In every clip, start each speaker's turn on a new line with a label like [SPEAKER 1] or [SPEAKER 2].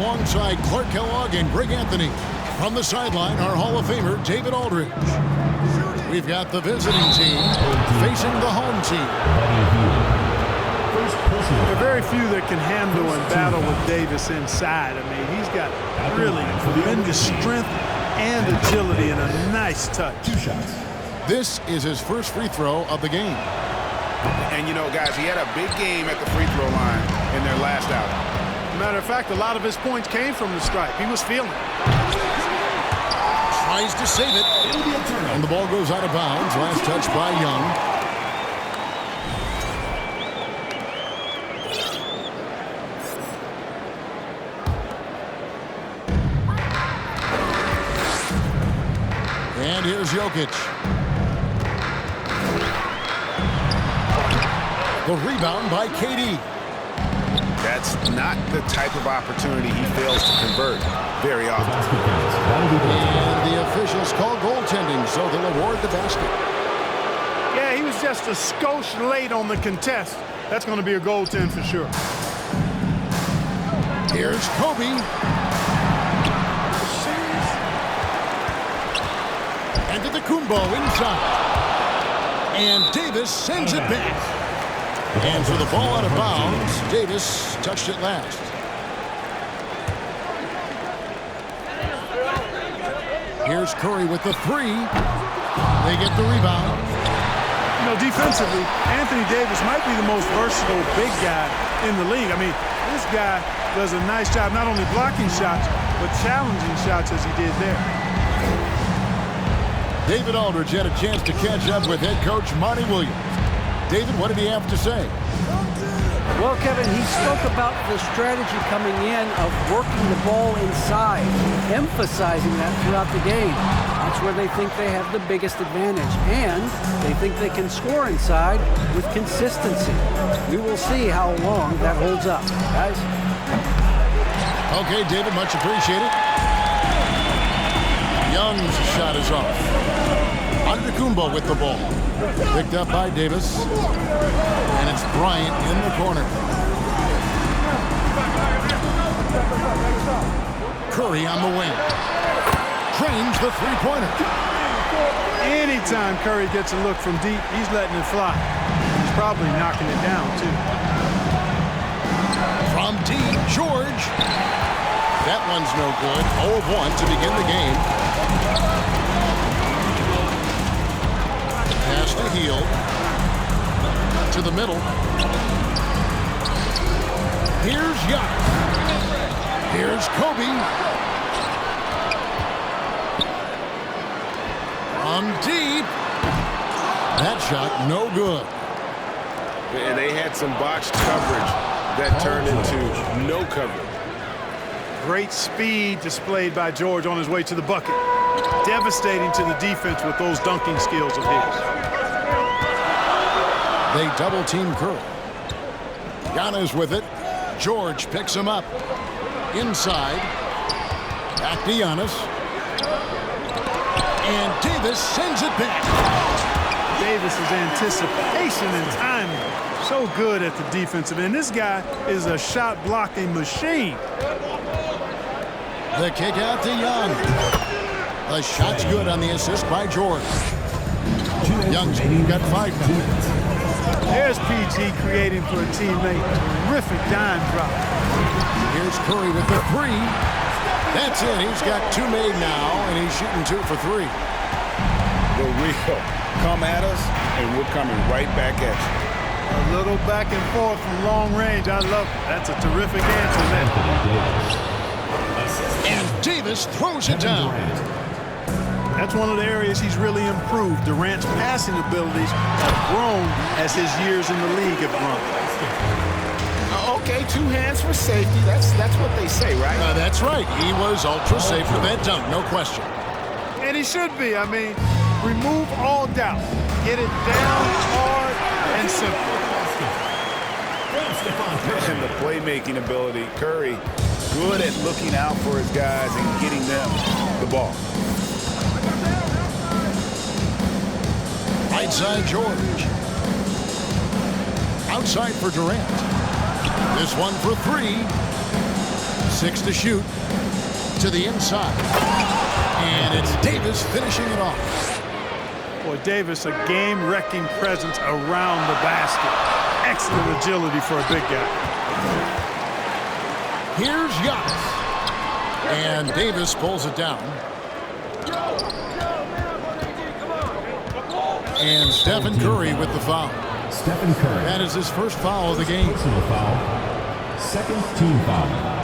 [SPEAKER 1] alongside Clark Kellogg and Greg Anthony. From the sideline, our Hall of Famer, David Aldridge. We've got the visiting team facing the home team.
[SPEAKER 2] There are very few that can handle and battle with Davis inside. I mean, he's got really tremendous strength and agility and a nice touch.
[SPEAKER 1] This is his first free throw of the game.
[SPEAKER 3] And, you know, guys, he had a big game at the free throw line in their last outing.
[SPEAKER 2] Matter of fact, a lot of his points came from the stripe. He was feeling it.
[SPEAKER 1] Tries to save it. And the ball goes out of bounds. Last touch by Young. And here's Jokic. The rebound by KD.
[SPEAKER 3] That's not the type of opportunity he fails to convert very often.
[SPEAKER 1] And the officials call goaltending, so they'll award the basket.
[SPEAKER 2] Yeah, he was just a skosh late on the contest. That's going to be a goaltend for sure.
[SPEAKER 1] Here's Kobe. And to the Kumbo inside. And Davis sends it back. And for the ball out of bounds, Davis touched it last. Here's Curry with the three. They get the rebound.
[SPEAKER 2] You know, defensively, Anthony Davis might be the most versatile big guy in the league. I mean, this guy does a nice job not only blocking shots, but challenging shots as he did there.
[SPEAKER 1] David Aldridge had a chance to catch up with head coach Monty Williams. David, what did he have to say?
[SPEAKER 4] Well, Kevin, he spoke about the strategy coming in of working the ball inside, emphasizing that throughout the game. That's where they think they have the biggest advantage, and they think they can score inside with consistency. We will see how long that holds up, guys.
[SPEAKER 1] Okay, David, much appreciated. Young's shot is off. Antetokounmpo with the ball. Picked up by Davis. And it's Bryant in the corner. Curry on the wing. Trains the three-pointer.
[SPEAKER 2] Anytime Curry gets a look from deep, he's letting it fly. He's probably knocking it down, too.
[SPEAKER 1] From deep, George. That one's no good. 0-1 to begin the game. Pass to Hield. To the middle. Here's Young. Here's Kobe. From deep. That shot no good.
[SPEAKER 3] And they had some botched coverage that turned into no coverage.
[SPEAKER 2] Great speed displayed by George on his way to the bucket. Devastating to the defense with those dunking skills of his.
[SPEAKER 1] They double-team Curry. Giannis with it. George picks him up. Inside. Back to Giannis. And Davis sends it back.
[SPEAKER 2] Davis's anticipation and timing. So good at the defensive end. This guy is a shot-blocking machine.
[SPEAKER 1] The kick out to Young. The shot's good on the assist by George. Young's got 5 now.
[SPEAKER 2] There's PG creating for a teammate. Terrific dime drop.
[SPEAKER 1] Here's Curry with the three. That's it. He's got 2 made now, and he's shooting 2 for 3.
[SPEAKER 3] The real come at us, and we're coming right back at you.
[SPEAKER 2] A little back and forth from long range. I love it. That's a terrific answer there.
[SPEAKER 1] And Davis throws it down.
[SPEAKER 2] That's one of the areas he's really improved. Durant's passing abilities have grown as his years in the league have grown.
[SPEAKER 3] Okay, 2 hands for safety. That's what they say, right?
[SPEAKER 1] That's right. He was ultra safe with that dunk, no question.
[SPEAKER 2] And he should be. I mean, remove all doubt. Get it down hard and simple.
[SPEAKER 3] And the playmaking ability, Curry, good at looking out for his guys and getting them the ball.
[SPEAKER 1] Right side, George. Outside for Durant. This one for 3. 6 to shoot. To the inside. And it's Davis finishing it off.
[SPEAKER 2] Boy, Davis, a game-wrecking presence around the basket. Excellent agility for a big guy.
[SPEAKER 1] Here's Giannis. And Davis pulls it down. And Stephen Curry with the foul.
[SPEAKER 5] Stephen Curry.
[SPEAKER 1] That is his first foul of the game.
[SPEAKER 5] Personal foul. Second team foul.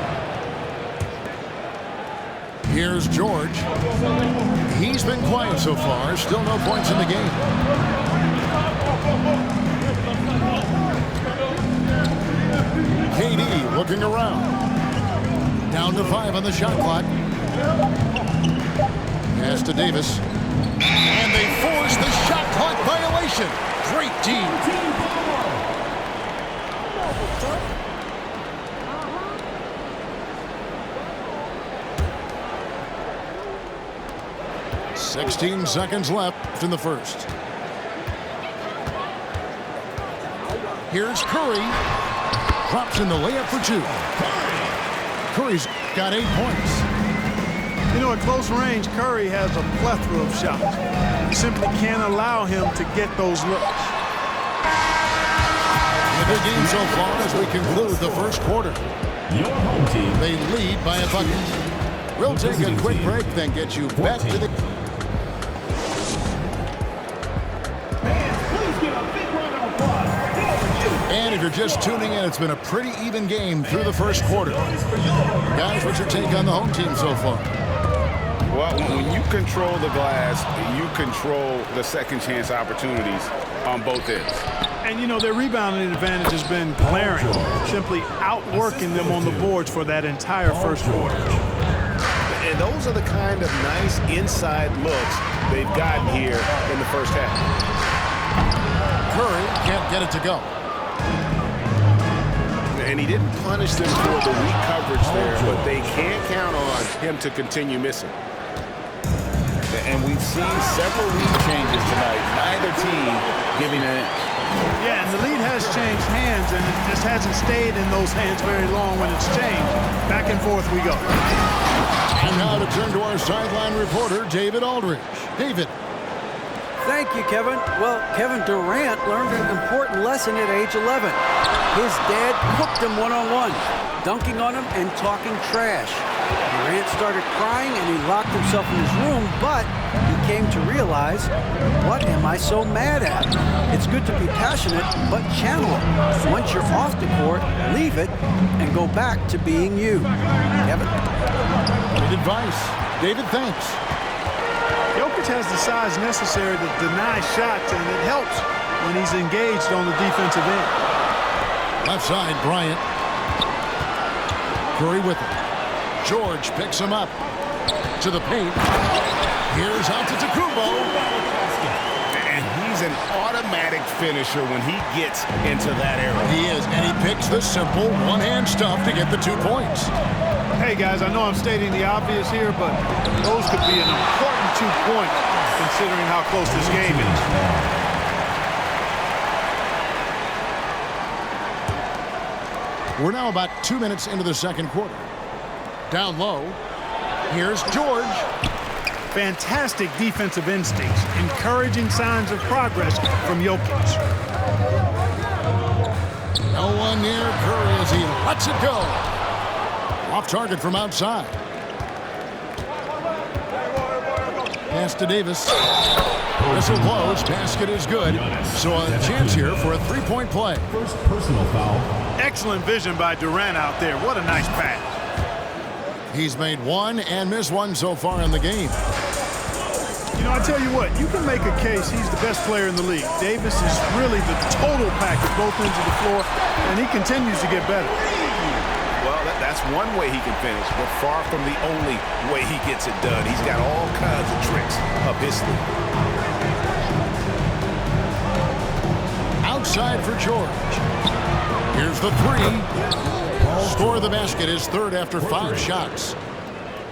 [SPEAKER 1] Here's George. He's been quiet so far. Still no points in the game. KD looking around. Down to 5 on the shot clock. Pass to Davis. And they force the shot clock violation. Great team. 16 seconds left in the first. Here's Curry. Drops in the layup for 2. Curry's got 8 points.
[SPEAKER 2] You know, at close range, Curry has a plethora of shots. You simply can't allow him to get those looks.
[SPEAKER 1] A good game so far as we conclude the first quarter.
[SPEAKER 5] Your home team.
[SPEAKER 1] They lead by a bucket. We'll take a quick break, then get you back to the... And if you're just tuning in, it's been a pretty even game through the first quarter. Guys, what's your take on the home team so far?
[SPEAKER 3] Well, when you control the glass, you control the second chance opportunities on both ends.
[SPEAKER 2] And, you know, their rebounding advantage has been glaring, simply outworking them on the boards for that entire first quarter.
[SPEAKER 3] And those are the kind of nice inside looks they've gotten here in the first half.
[SPEAKER 1] Curry can't get it to go.
[SPEAKER 3] And he didn't punish them for the weak coverage there, but they can't count on him to continue missing. And we've seen several lead changes tonight, neither team giving an inch.
[SPEAKER 2] Yeah, and the lead has changed hands, and it just hasn't stayed in those hands very long when it's changed. Back and forth we go.
[SPEAKER 1] And now to turn to our sideline reporter, David Aldridge. David.
[SPEAKER 4] Thank you, Kevin. Well, Kevin Durant learned an important lesson at age 11. His dad cooked him one-on-one, dunking on him and talking trash. Durant started crying and he locked himself in his room, but he came to realize, what am I so mad at? It's good to be passionate, but channel it. Once you're off the court, leave it and go back to being you. Kevin?
[SPEAKER 1] Good advice. David, thanks.
[SPEAKER 2] Jokic has the size necessary to deny shots, and it helps when he's engaged on the defensive end.
[SPEAKER 1] Left side, Bryant. Curry with it. George picks him up. To the paint. Here's Antetokounmpo.
[SPEAKER 3] And he's an automatic finisher when he gets into that area.
[SPEAKER 1] He is, and he picks the simple one-hand stuff to get the 2 points.
[SPEAKER 2] Hey, guys, I know I'm stating the obvious here, but those could be an important 2 points considering how close this game is.
[SPEAKER 1] We're now about 2 minutes into the second quarter. Down low. Here's George.
[SPEAKER 2] Fantastic defensive instincts, encouraging signs of progress from Jokic.
[SPEAKER 1] No one near Curry as he lets it go. Off target from outside. Pass to Davis. Whistle blows. Basket is good. So a chance here for a three-point play.
[SPEAKER 5] First personal foul.
[SPEAKER 2] Excellent vision by Durant out there. What a nice pass.
[SPEAKER 1] He's made one and missed one so far in the game.
[SPEAKER 2] You know, I tell you what, you can make a case he's the best player in the league. Davis is really the total package, both ends of the floor, and he continues to get better.
[SPEAKER 3] Well, that's one way he can finish, but far from the only way he gets it done. He's got all kinds of tricks up his sleeve.
[SPEAKER 1] Outside for George. Here's the three. Score of the basket is third after 5 shots.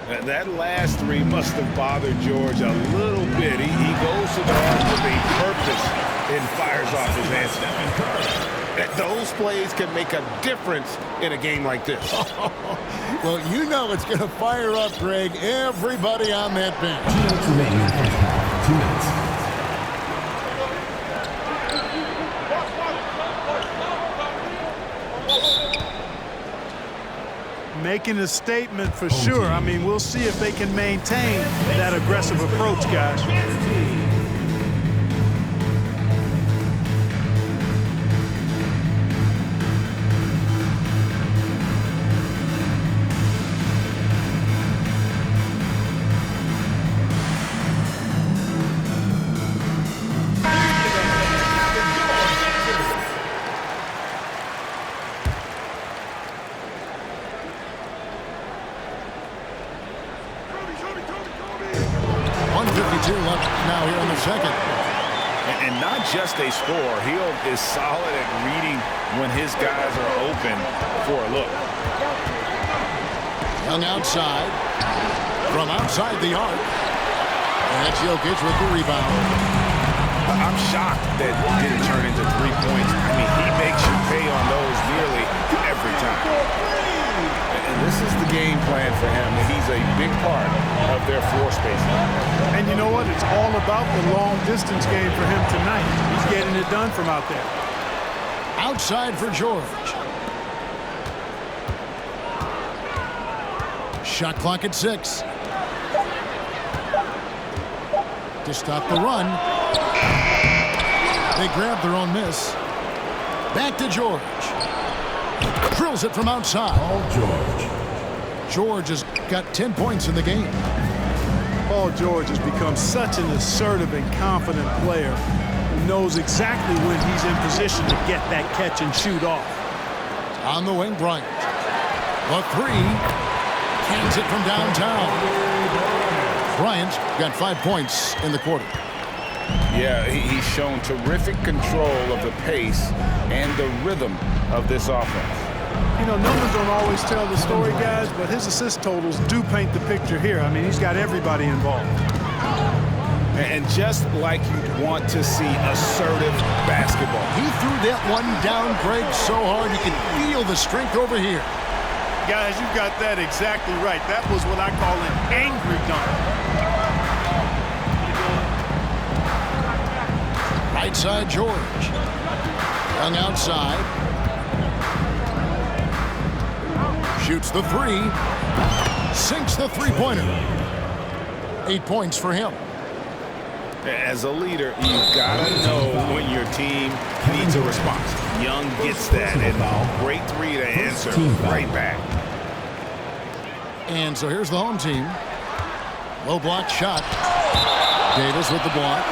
[SPEAKER 3] That last three must have bothered George a little bit. He goes to the line with a purpose and fires off his hand. Those plays can make a difference in a game like this.
[SPEAKER 1] Well, you know it's going to fire up, Greg, everybody on that bench.
[SPEAKER 5] 2 minutes remaining in the first half. 2 minutes.
[SPEAKER 2] Making a statement for sure. I mean, we'll see if they can maintain that aggressive approach, guys.
[SPEAKER 1] Left now here in the second.
[SPEAKER 3] And not just a score. Hill is solid at reading when his guys are open for a look.
[SPEAKER 1] Young outside. From outside the arc. And that's Jokic with the rebound.
[SPEAKER 3] I'm shocked that didn't turn into 3 points. I mean, he makes you pay on those nearly every time. And this is the game plan for him. And he's a big part of their floor spacing.
[SPEAKER 2] And you know what? It's all about the long distance game for him tonight. He's getting it done from out there.
[SPEAKER 1] Outside for George. Shot clock at 6. To stop the run. They grab their own miss. Back to George. Drills it from outside.
[SPEAKER 5] Paul George.
[SPEAKER 1] George has got 10 points in the game.
[SPEAKER 2] Paul George has become such an assertive and confident player who knows exactly when he's in position to get that catch and shoot off.
[SPEAKER 1] On the wing, Bryant. The 3. Hands it from downtown. Bryant got 5 points in the quarter.
[SPEAKER 3] Yeah, he's shown terrific control of the pace and the rhythm of this offense.
[SPEAKER 2] You know, numbers don't always tell the story, guys, but his assist totals do paint the picture here. I mean, he's got everybody involved.
[SPEAKER 3] And just like you'd want to see assertive basketball.
[SPEAKER 1] He threw that one down, Greg, so hard you can feel the strength over here.
[SPEAKER 2] Guys, you got that exactly right. That was what I call an angry dunk.
[SPEAKER 1] Right side, George. Young outside. Shoots the 3. Sinks the three-pointer. 8 points for him.
[SPEAKER 3] As a leader, you've got to know when your team needs a response. Young gets that, and great 3 to answer right back.
[SPEAKER 1] And so here's the home team. Low block shot. Davis with the block.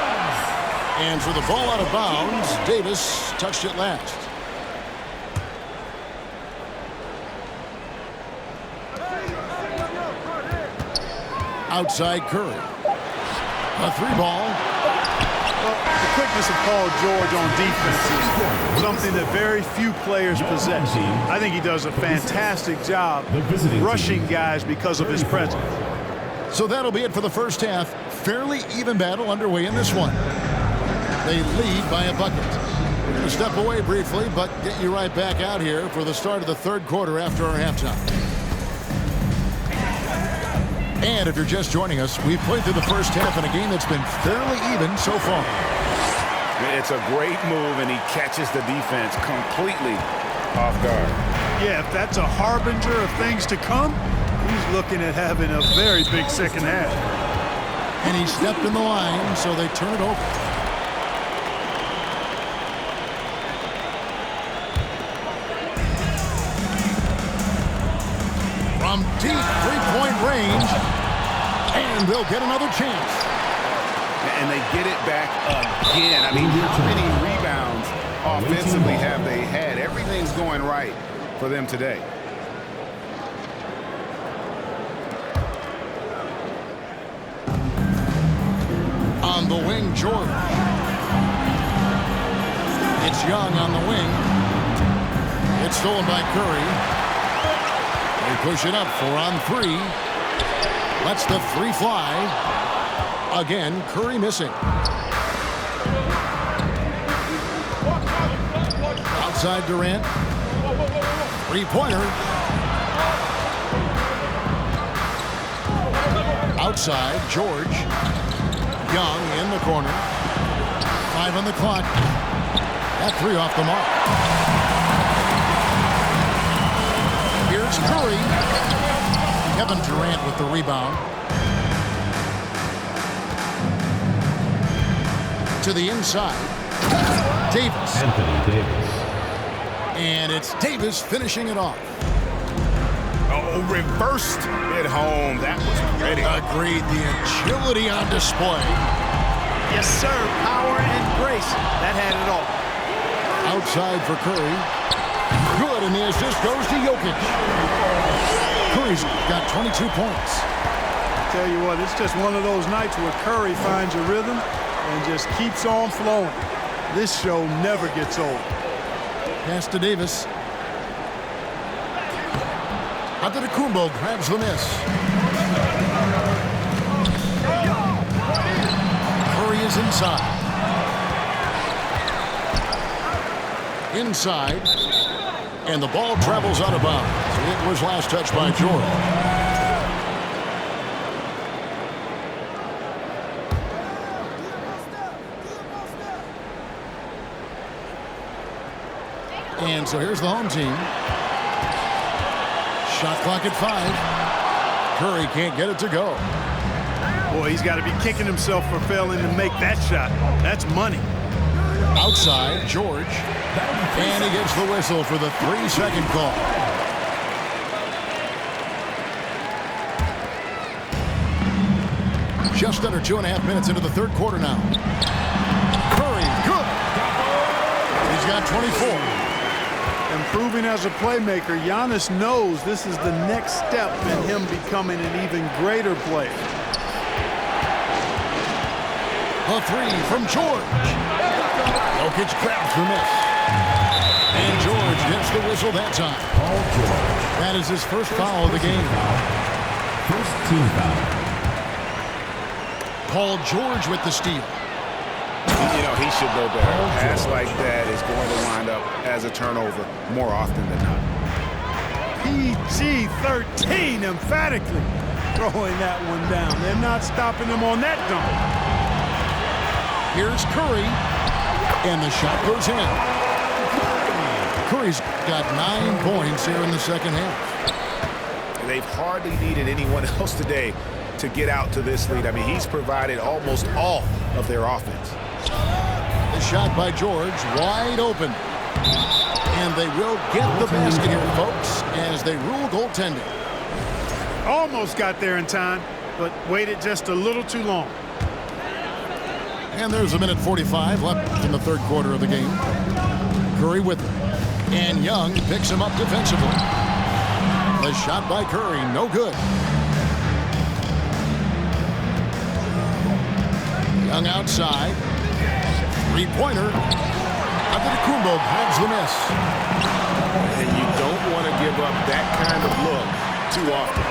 [SPEAKER 1] And for the ball out of bounds, Davis touched it last. Outside Curry. A 3-ball.
[SPEAKER 2] Well, the quickness of Paul George on defense is something that very few players possess. I think he does a fantastic job rushing guys because of his presence.
[SPEAKER 1] So that'll be it for the first half. Fairly even battle underway in this one. They lead by a bucket. We're going to step away briefly, but get you right back out here for the start of the third quarter after our halftime. And if you're just joining us, we've played through the first half in a game that's been fairly even so far.
[SPEAKER 3] It's a great move, and he catches the defense completely off guard.
[SPEAKER 2] Yeah, if that's a harbinger of things to come, he's looking at having a very big second half.
[SPEAKER 1] And he stepped in the line, so they turn it over. From deep three-point range, and they'll get another chance.
[SPEAKER 3] And they get it back again. I mean, how many rebounds offensively have they had? Everything's going right for them today.
[SPEAKER 1] On the wing, George. It's Young on the wing. It's stolen by Curry. They push it up, 4 on 3. Lets the 3 fly. Again, Curry missing. Inside Durant. Three-pointer. Outside, George. Young in the corner. 5 on the clock. That 3 off the mark. Here's Curry. Kevin Durant with the rebound. To the inside. Davis.
[SPEAKER 5] Anthony Davis.
[SPEAKER 1] And it's Davis finishing it off.
[SPEAKER 3] Oh, reversed it home. That was pretty.
[SPEAKER 1] Agreed. The agility on display.
[SPEAKER 2] Yes, sir. Power and grace. That had it all.
[SPEAKER 1] Outside for Curry. Good, and the assist goes to Jokic. Curry's got 22 points.
[SPEAKER 2] Tell you what, it's just one of those nights where Curry finds a rhythm and just keeps on flowing. This show never gets old.
[SPEAKER 1] Pass to Davis. Antetokounmpo grabs the miss. Curry is inside. Inside. And the ball travels out of bounds. It was last touched by Jordan. And so here's the home team. Shot clock at 5. Curry can't get it to go.
[SPEAKER 2] Boy, he's got to be kicking himself for failing to make that shot. That's money.
[SPEAKER 1] Outside, George. And he gets the whistle for the 3-second call. Just under 2.5 minutes into the third quarter now. Curry, good. He's got 24.
[SPEAKER 2] Improving as a playmaker, Giannis knows this is the next step in him becoming an even greater player.
[SPEAKER 1] A 3 from George. Jokic grabs the miss. And George gets the whistle that time.
[SPEAKER 5] Paul George.
[SPEAKER 1] That is his first foul of the game.
[SPEAKER 5] First team foul.
[SPEAKER 1] Paul George with the steal.
[SPEAKER 3] You know, he should know better. A pass like that is going to wind up as a turnover more often than not.
[SPEAKER 2] PG-13 emphatically throwing that one down. They're not stopping him on that dunk.
[SPEAKER 1] Here's Curry. And the shot goes in. Curry's got 9 points here in the second half.
[SPEAKER 3] They've hardly needed anyone else today to get out to this lead. I mean, he's provided almost all of their offense.
[SPEAKER 1] The shot by George, wide open. And they will get the basket here, folks, as they rule goaltending.
[SPEAKER 2] Almost got there in time, but waited just a little too long.
[SPEAKER 1] And there's a minute 45 left in the third quarter of the game. Curry with it. And Young picks him up defensively. The shot by Curry, no good. Young outside. Three-pointer. Antetokounmpo grabs the miss.
[SPEAKER 3] And you don't want to give up that kind of look too often.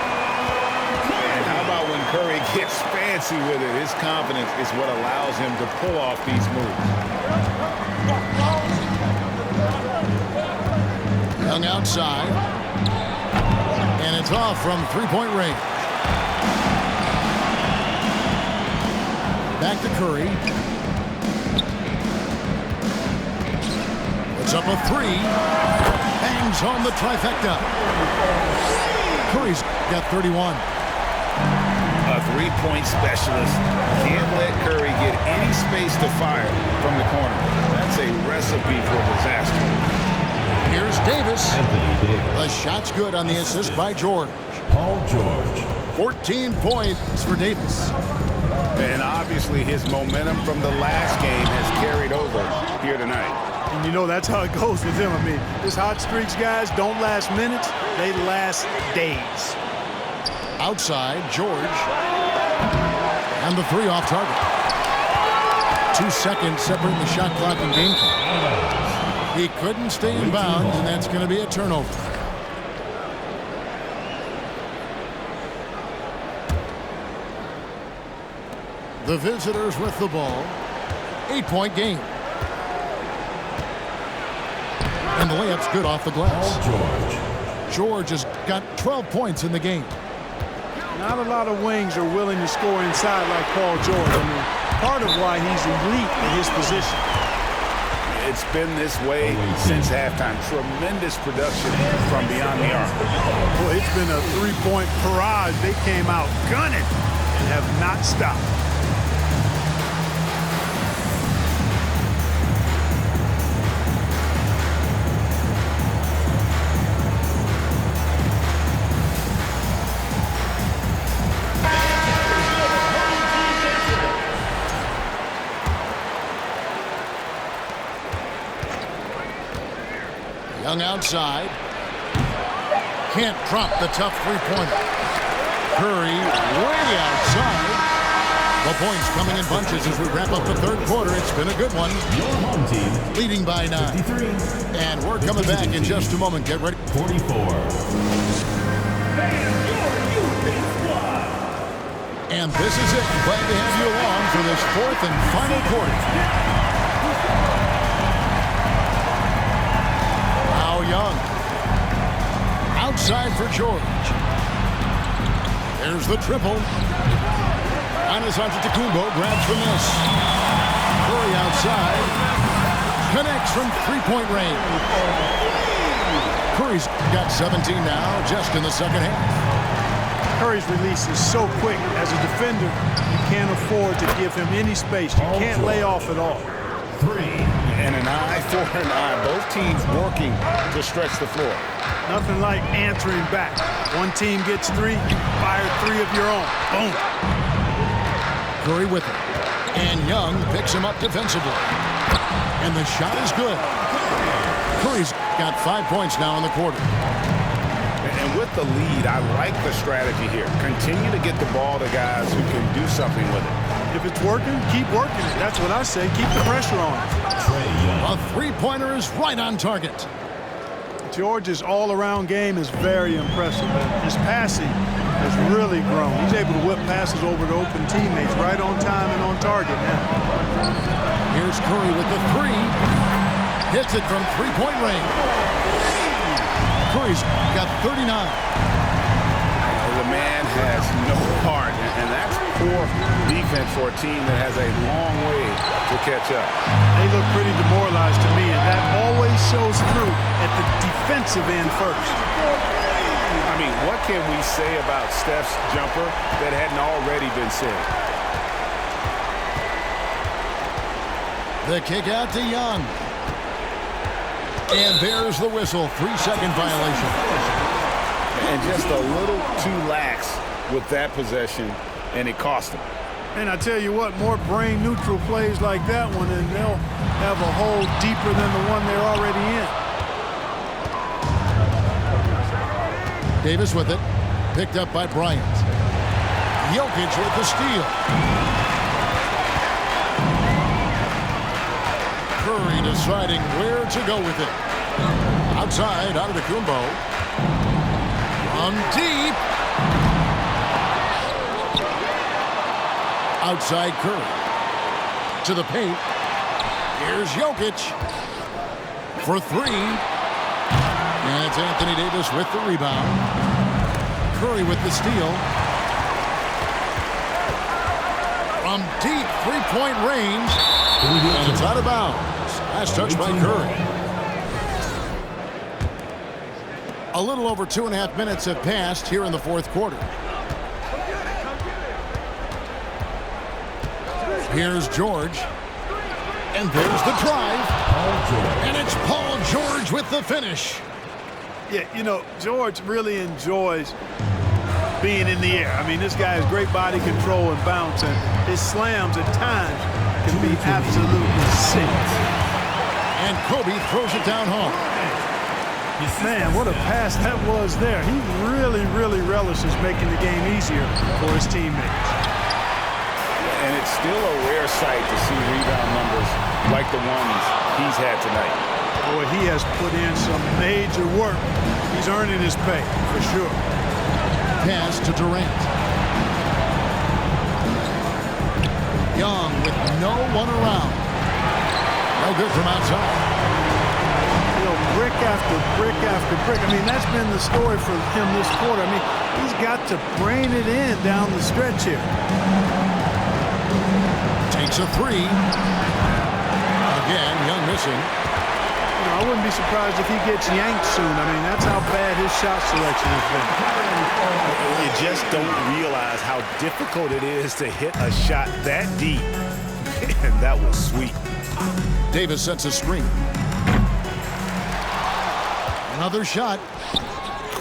[SPEAKER 3] And how about when Curry gets fancy with it? His confidence is what allows him to pull off these moves.
[SPEAKER 1] Young outside. And it's off from three-point range. Back to Curry. Puts up a 3. Bangs home the trifecta. Curry's got 31.
[SPEAKER 3] A three-point specialist can't let Curry get any space to fire from the corner. That's a recipe for disaster.
[SPEAKER 1] Here's Davis.
[SPEAKER 5] Anthony Davis.
[SPEAKER 1] The shot's good on the assist by George.
[SPEAKER 5] Paul George.
[SPEAKER 1] 14 points for Davis.
[SPEAKER 3] And obviously his momentum from the last game has carried over here tonight.
[SPEAKER 2] And you know that's how it goes with him. I mean, his hot streaks, guys, don't last minutes. They last days.
[SPEAKER 1] Outside, George. And the 3 off target. 2 seconds separating the shot clock and game clock. He couldn't stay in bounds, and that's going to be a turnover. The visitors with the ball. 8-point game. And the layup's good off the glass.
[SPEAKER 5] Paul George.
[SPEAKER 1] George has got 12 points in the game.
[SPEAKER 2] Not a lot of wings are willing to score inside like Paul George. I mean, part of why he's elite in his position.
[SPEAKER 3] It's been this way since halftime. Tremendous production from beyond the arc.
[SPEAKER 2] Boy, it's been a three-point barrage. They came out gunning and have not stopped.
[SPEAKER 1] Young outside. Can't drop the tough three-pointer. Curry way outside. The points coming in bunches as we wrap up the third quarter. It's been a good one.
[SPEAKER 5] Your home team
[SPEAKER 1] Leading by 9.
[SPEAKER 5] 53.
[SPEAKER 1] And we're coming back in just a moment. Get ready.
[SPEAKER 5] 44.
[SPEAKER 1] And this is it. Glad to have you along for this fourth and final quarter. Young. Outside for George. There's the triple. Giannis Antetokounmpo grabs the miss. Curry outside. Connects from three-point range. Curry's got 17 now, just in the second half.
[SPEAKER 2] Curry's release is so quick. As a defender, you can't afford to give him any space. You can't lay off at all.
[SPEAKER 5] 3.
[SPEAKER 3] And an eye for an eye. Both teams working to stretch the floor.
[SPEAKER 2] Nothing like answering back. One team gets 3, you fire 3 of your own. Boom.
[SPEAKER 1] Curry with it. And Young picks him up defensively. And the shot is good. Curry's got 5 points now in the quarter.
[SPEAKER 3] And with the lead, I like the strategy here. Continue to get the ball to guys who can do something with it.
[SPEAKER 2] If it's working, keep working it. That's what I say. Keep the pressure on.
[SPEAKER 5] Trae Young.
[SPEAKER 1] A three-pointer is right on target.
[SPEAKER 2] George's all-around game is very impressive. His passing has really grown. He's able to whip passes over to open teammates right on time and on target now.
[SPEAKER 1] Here's Curry with the three. Hits it from three-point range. Curry's got 39.
[SPEAKER 3] The man has no heart, and that's poor defense for a team that has a long way to catch up.
[SPEAKER 2] They look pretty demoralized to me, and that always shows through at the defensive end first.
[SPEAKER 3] I mean, what can we say about Steph's jumper that hadn't already been said?
[SPEAKER 1] The kick out to Young. And there's the whistle. 3-second violation.
[SPEAKER 3] And just a little too lax with that possession, and it cost them.
[SPEAKER 2] And I tell you what, more brain-neutral plays like that one, and they'll have a hole deeper than the one they're already in.
[SPEAKER 1] Davis with it. Picked up by Bryant. Jokic with the steal. Curry deciding where to go with it. Outside, Antetokounmpo. From deep. Outside Curry. To the paint. Here's Jokic. For three. And it's Anthony Davis with the rebound. Curry with the steal. From deep three-point range. And it's out of bounds. Last touch by Curry. A little over 2.5 minutes have passed here in the fourth quarter. Here's George. And there's the drive. And it's Paul George with the finish.
[SPEAKER 2] Yeah, you know, George really enjoys being in the air. I mean, this guy has great body control and bounce, and his slams at times can be absolutely sick.
[SPEAKER 1] And Kobe throws it down home.
[SPEAKER 2] Man, what a pass that was there. He really relishes making the game easier for his teammates.
[SPEAKER 3] And it's still a rare sight to see rebound numbers like the ones he's had tonight.
[SPEAKER 2] Boy, he has put in some major work. He's earning his pay, for sure.
[SPEAKER 1] Pass to Durant. Young with no one around. No good from outside.
[SPEAKER 2] You know, brick after brick after brick. I mean, that's been the story for him this quarter. I mean, he's got to brain it in down the stretch here.
[SPEAKER 1] Takes a three. Again, Young missing.
[SPEAKER 2] You know, I wouldn't be surprised if he gets yanked soon. I mean, that's how bad his shot selection has been.
[SPEAKER 3] You just don't realize how difficult it is to hit a shot that deep. And that was sweet.
[SPEAKER 1] Davis sets a screen. Another shot.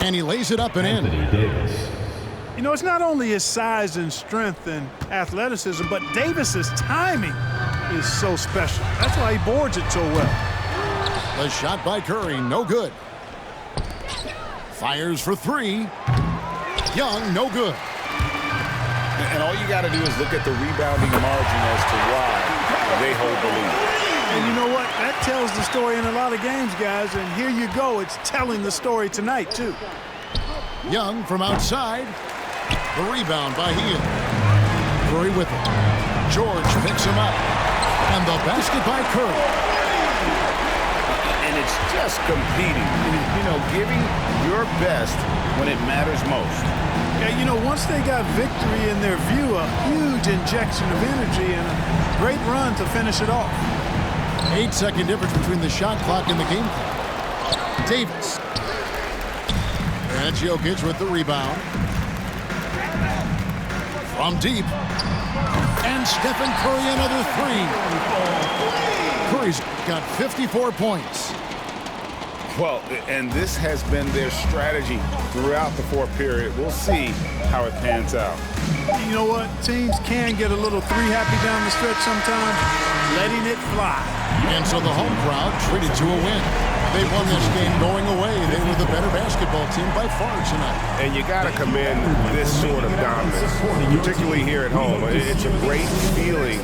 [SPEAKER 1] And he lays it up and in.
[SPEAKER 5] Anthony Davis.
[SPEAKER 2] You know, it's not only his size and strength and athleticism, but Davis's timing is so special. That's why he boards it so well.
[SPEAKER 1] The shot by Curry, no good. Fires for three. Young, no good.
[SPEAKER 3] And all you got to do is look at the rebounding margin as to why they hold the lead.
[SPEAKER 2] And you know what? That tells the story in a lot of games, guys. And here you go. It's telling the story tonight, too.
[SPEAKER 1] Young from outside. The rebound by Hield. Curry with it. George picks him up. And the basket by Curry.
[SPEAKER 3] And it's just competing, you know, giving your best when it matters most.
[SPEAKER 2] Yeah, you know, once they got victory in their view, a huge injection of energy and a great run to finish it off.
[SPEAKER 1] 8-second difference between the shot clock and the game clock. Davis. And Jokic with the rebound. From deep. And Stephen Curry another three. Curry's got 54 points.
[SPEAKER 3] Well, and this has been their strategy throughout the fourth period. We'll see how it pans out.
[SPEAKER 2] You know what? Teams can get a little three-happy down the stretch sometimes, letting it fly.
[SPEAKER 1] And so the home crowd treated to a win. They won this game going away. They were the better basketball team by far tonight.
[SPEAKER 3] And you got to commend this sort of dominance, particularly here at home. It's a great feeling